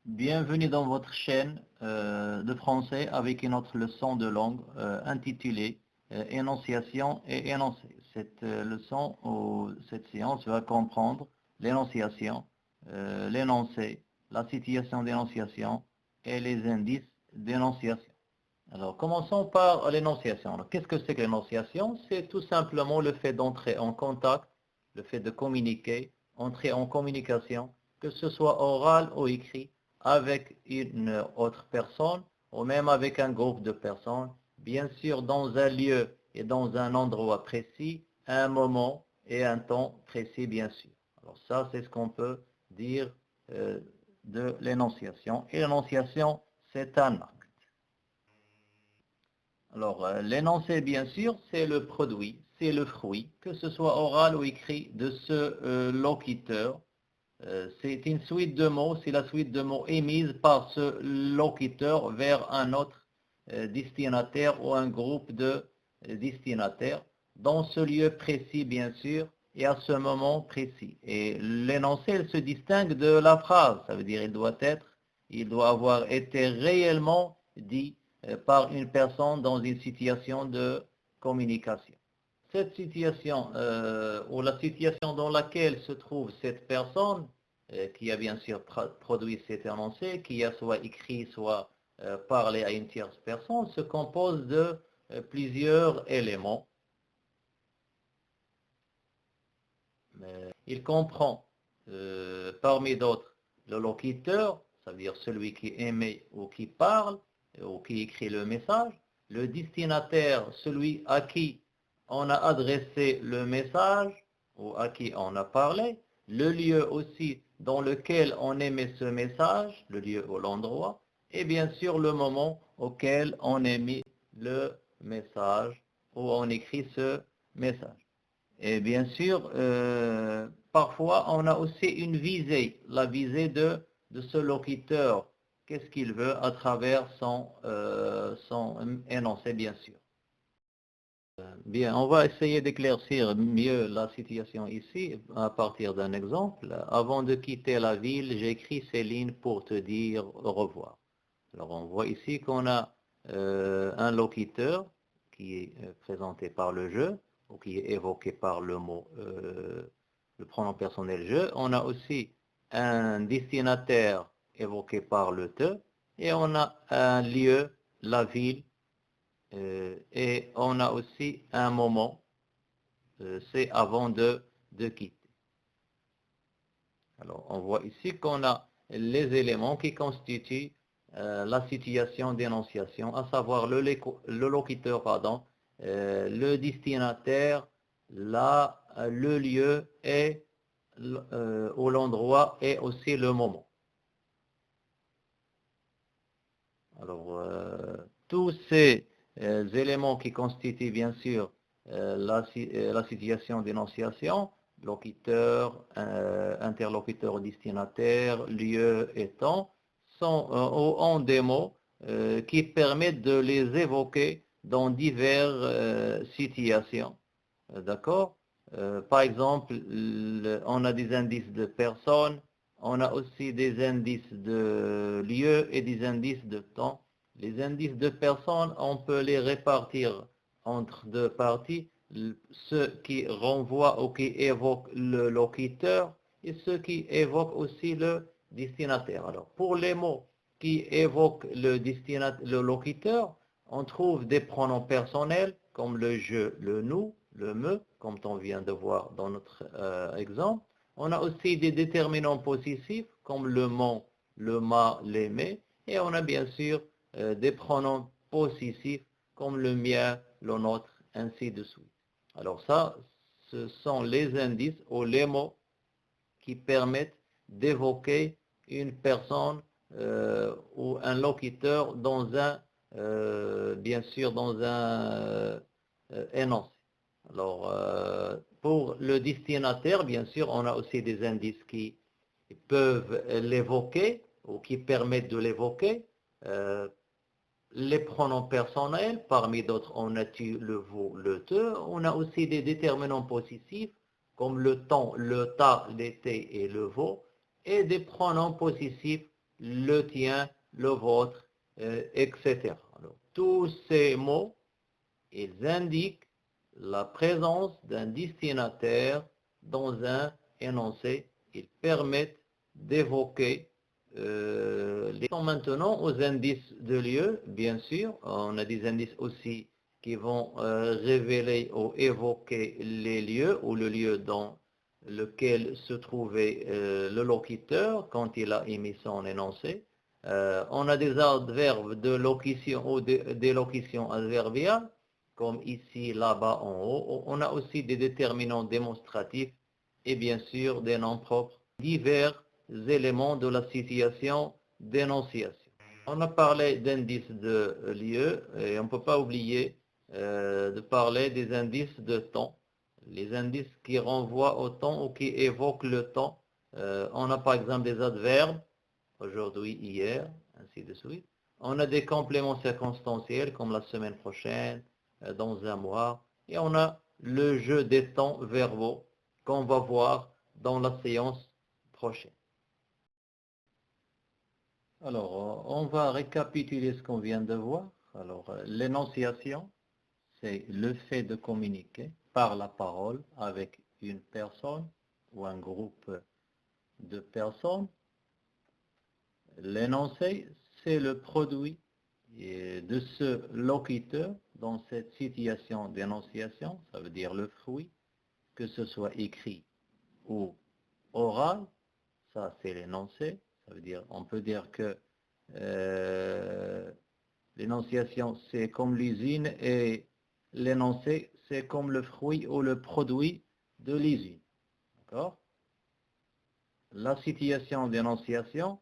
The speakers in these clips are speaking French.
Bienvenue dans votre chaîne de français avec une autre leçon de langue intitulée Énonciation et énoncé. Cette leçon ou cette séance va comprendre l'énonciation, l'énoncé, la situation d'énonciation et les indices d'énonciation. Alors, commençons par l'énonciation. Qu'est-ce que c'est que l'énonciation? C'est tout simplement le fait d'entrer en contact, le fait de communiquer, entrer en communication, que ce soit oral ou écrit, avec une autre personne ou même avec un groupe de personnes, bien sûr dans un lieu et dans un endroit précis, un moment et un temps précis, bien sûr. Alors ça, c'est ce qu'on peut dire de l'énonciation. Et l'énonciation, c'est un acte. Alors, l'énoncé, bien sûr, c'est le produit, c'est le fruit, que ce soit oral ou écrit, de ce locuteur. C'est une suite de mots, c'est la suite de mots émise par ce locuteur vers un autre destinataire ou un groupe de destinataires, dans ce lieu précis, bien sûr, et à ce moment précis. Et l'énoncé, il se distingue de la phrase, ça veut dire il doit avoir été réellement dit par une personne dans une situation de communication. Cette situation ou la situation dans laquelle se trouve cette personne qui a bien sûr produit cet énoncé, qui a soit écrit, soit parlé à une tierce personne, se compose de plusieurs éléments. Il comprend parmi d'autres le locuteur, ça veut dire celui qui émet ou qui parle ou qui écrit le message, le destinataire, celui à qui on a adressé le message ou à qui on a parlé, le lieu aussi dans lequel on émet ce message, le lieu ou l'endroit, et bien sûr le moment auquel on émet le message ou on écrit ce message. Et bien sûr, parfois on a aussi une visée, la visée de ce locuteur. Qu'est-ce qu'il veut à travers son énoncé, bien sûr. Bien, on va essayer d'éclaircir mieux la situation ici à partir d'un exemple. Avant de quitter la ville, j'écris ces lignes pour te dire au revoir. Alors on voit ici qu'on a un locuteur qui est présenté par le je ou qui est évoqué par le mot, le pronom personnel je. On a aussi un destinataire évoqué par le te et on a un lieu, la ville, et on a aussi un moment, c'est avant de quitter. Alors, on voit ici qu'on a les éléments qui constituent la situation d'énonciation, à savoir le locuteur, pardon, le destinataire, le lieu et ou l'endroit et aussi le moment. Alors, tous ces éléments qui constituent bien sûr la situation d'énonciation, locuteur, interlocuteur, destinataire, lieu et temps, ont des mots qui permettent de les évoquer dans diverses situations. D'accord? Par exemple, on a des indices de personnes, on a aussi des indices de lieu et des indices de temps. Les indices de personnes, on peut les répartir entre deux parties, ceux qui renvoient ou qui évoquent le locuteur et ceux qui évoquent aussi le destinataire. Alors, pour les mots qui évoquent le locuteur, on trouve des pronoms personnels comme le je, le nous, le me, comme on vient de voir dans notre exemple. On a aussi des déterminants possessifs comme le mon, le ma, les mes. Et on a bien sûr des pronoms possessifs comme le mien, le nôtre, ainsi de suite. Alors ça, ce sont les indices ou les mots qui permettent d'évoquer une personne ou un locuteur dans un, bien sûr, dans un énoncé. Alors, pour le destinataire, bien sûr, on a aussi des indices qui peuvent l'évoquer ou qui permettent de l'évoquer. Les pronoms personnels, parmi d'autres, on a tu, le vous, le te. On a aussi des déterminants possessifs, comme le temps, le ta, l'été et le vos, et des pronoms possessifs le tien, le vôtre, etc. Alors, tous ces mots, ils indiquent la présence d'un destinataire dans un énoncé. Ils permettent d'évoquer maintenant aux indices de lieu, bien sûr. On a des indices aussi qui vont révéler ou évoquer les lieux ou le lieu dans lequel se trouvait le locuteur quand il a émis son énoncé. On a des adverbes de locution ou des locutions adverbiales, comme ici, là-bas, en haut. On a aussi des déterminants démonstratifs et bien sûr des noms propres, divers éléments de la situation d'énonciation. On a parlé d'indices de lieu et on ne peut pas oublier de parler des indices de temps. Les indices qui renvoient au temps ou qui évoquent le temps. On a par exemple des adverbes, aujourd'hui, hier, ainsi de suite. On a des compléments circonstanciels comme la semaine prochaine, dans un mois. Et on a le jeu des temps verbaux qu'on va voir dans la séance prochaine. Alors, on va récapituler ce qu'on vient de voir. Alors, l'énonciation, c'est le fait de communiquer par la parole avec une personne ou un groupe de personnes. L'énoncé, c'est le produit de ce locuteur dans cette situation d'énonciation, ça veut dire le fruit, que ce soit écrit ou oral, ça c'est l'énoncé, ça veut dire, on peut dire que l'énonciation c'est comme l'usine et l'énoncé c'est comme le fruit ou le produit de l'usine. D'accord? La situation d'énonciation,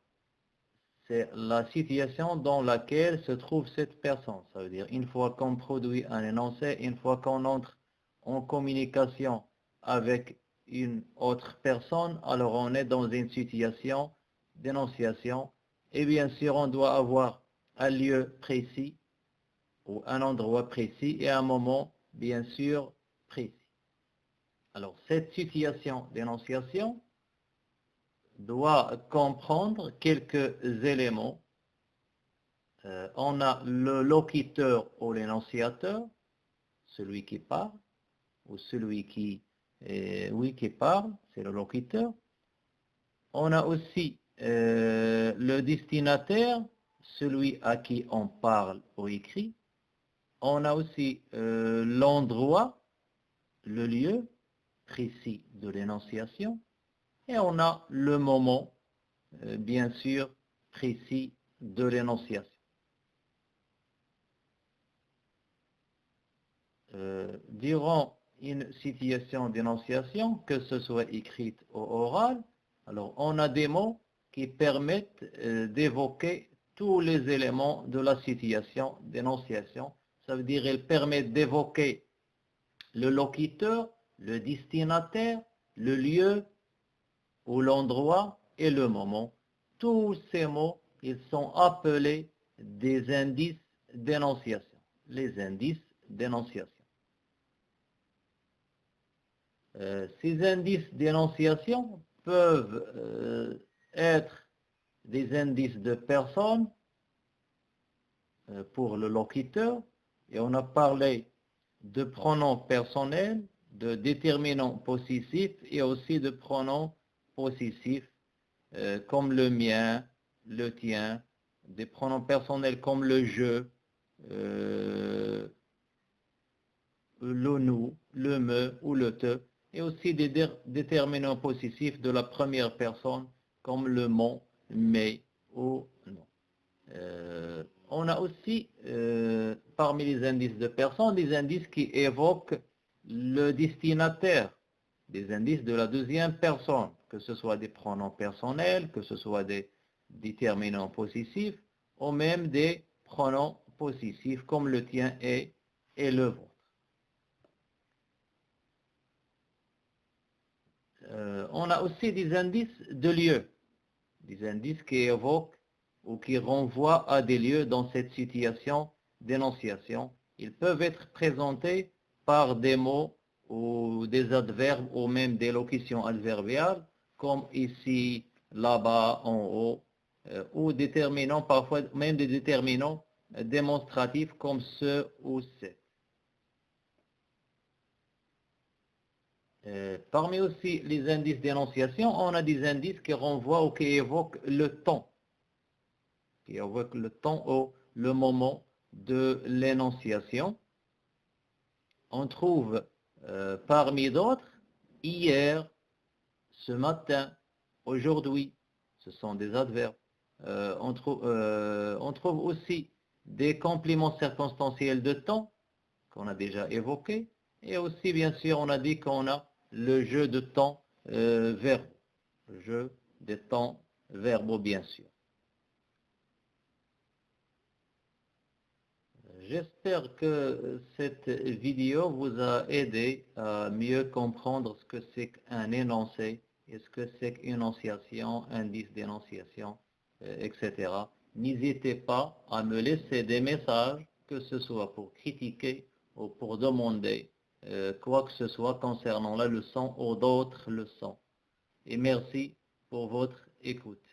c'est la situation dans laquelle se trouve cette personne. Ça veut dire, une fois qu'on produit un énoncé, une fois qu'on entre en communication avec une autre personne, alors on est dans une situation d'énonciation. Et bien sûr, on doit avoir un lieu précis ou un endroit précis et un moment, bien sûr, précis. Alors, cette situation d'énonciation doit comprendre quelques éléments. On a le locuteur ou l'énonciateur, celui qui parle, ou celui qui parle, c'est le locuteur. On a aussi le destinataire, celui à qui on parle ou écrit. On a aussi l'endroit, le lieu précis de l'énonciation. Et on a le moment, bien sûr, précis de l'énonciation. Durant une situation d'énonciation, que ce soit écrite ou orale, alors on a des mots qui permettent d'évoquer tous les éléments de la situation d'énonciation. Ça veut dire qu'ils permettent d'évoquer le locuteur, le destinataire, le lieu ou l'endroit et le moment. Tous ces mots, ils sont appelés des indices d'énonciation. Les indices d'énonciation. Ces indices d'énonciation peuvent être des indices de personnes pour le locuteur, et on a parlé de pronoms personnels, de déterminants possessifs et aussi de pronoms possessifs comme le mien, le tien, des pronoms personnels comme le je, le nous, le me ou le te, et aussi des déterminants possessifs de la première personne comme le mon, mes ou non. On a aussi, parmi les indices de personnes, des indices qui évoquent le destinataire, des indices de la deuxième personne, que ce soit des pronoms personnels, que ce soit des déterminants possessifs, ou même des pronoms possessifs comme le tien et le vôtre. On a aussi des indices de lieu, des indices qui évoquent ou qui renvoient à des lieux dans cette situation d'énonciation. Ils peuvent être présentés par des mots ou des adverbes ou même des locutions adverbiales, comme ici, là-bas, en haut, ou déterminants, parfois même des déterminants démonstratifs comme ce ou c'est. Parmi aussi les indices d'énonciation, on a des indices qui renvoient ou qui évoquent le temps, ou le moment de l'énonciation. On trouve parmi d'autres hier, ce matin, aujourd'hui, ce sont des adverbes. On trouve aussi des compléments circonstanciels de temps qu'on a déjà évoqués. Et aussi, bien sûr, on a dit qu'on a le jeu de temps verbaux. Le jeu des temps verbaux, bien sûr. J'espère que cette vidéo vous a aidé à mieux comprendre ce que c'est qu'un énoncé, et ce que c'est qu'une énonciation, indice d'énonciation, etc. N'hésitez pas à me laisser des messages, que ce soit pour critiquer ou pour demander quoi que ce soit concernant la leçon ou d'autres leçons. Et merci pour votre écoute.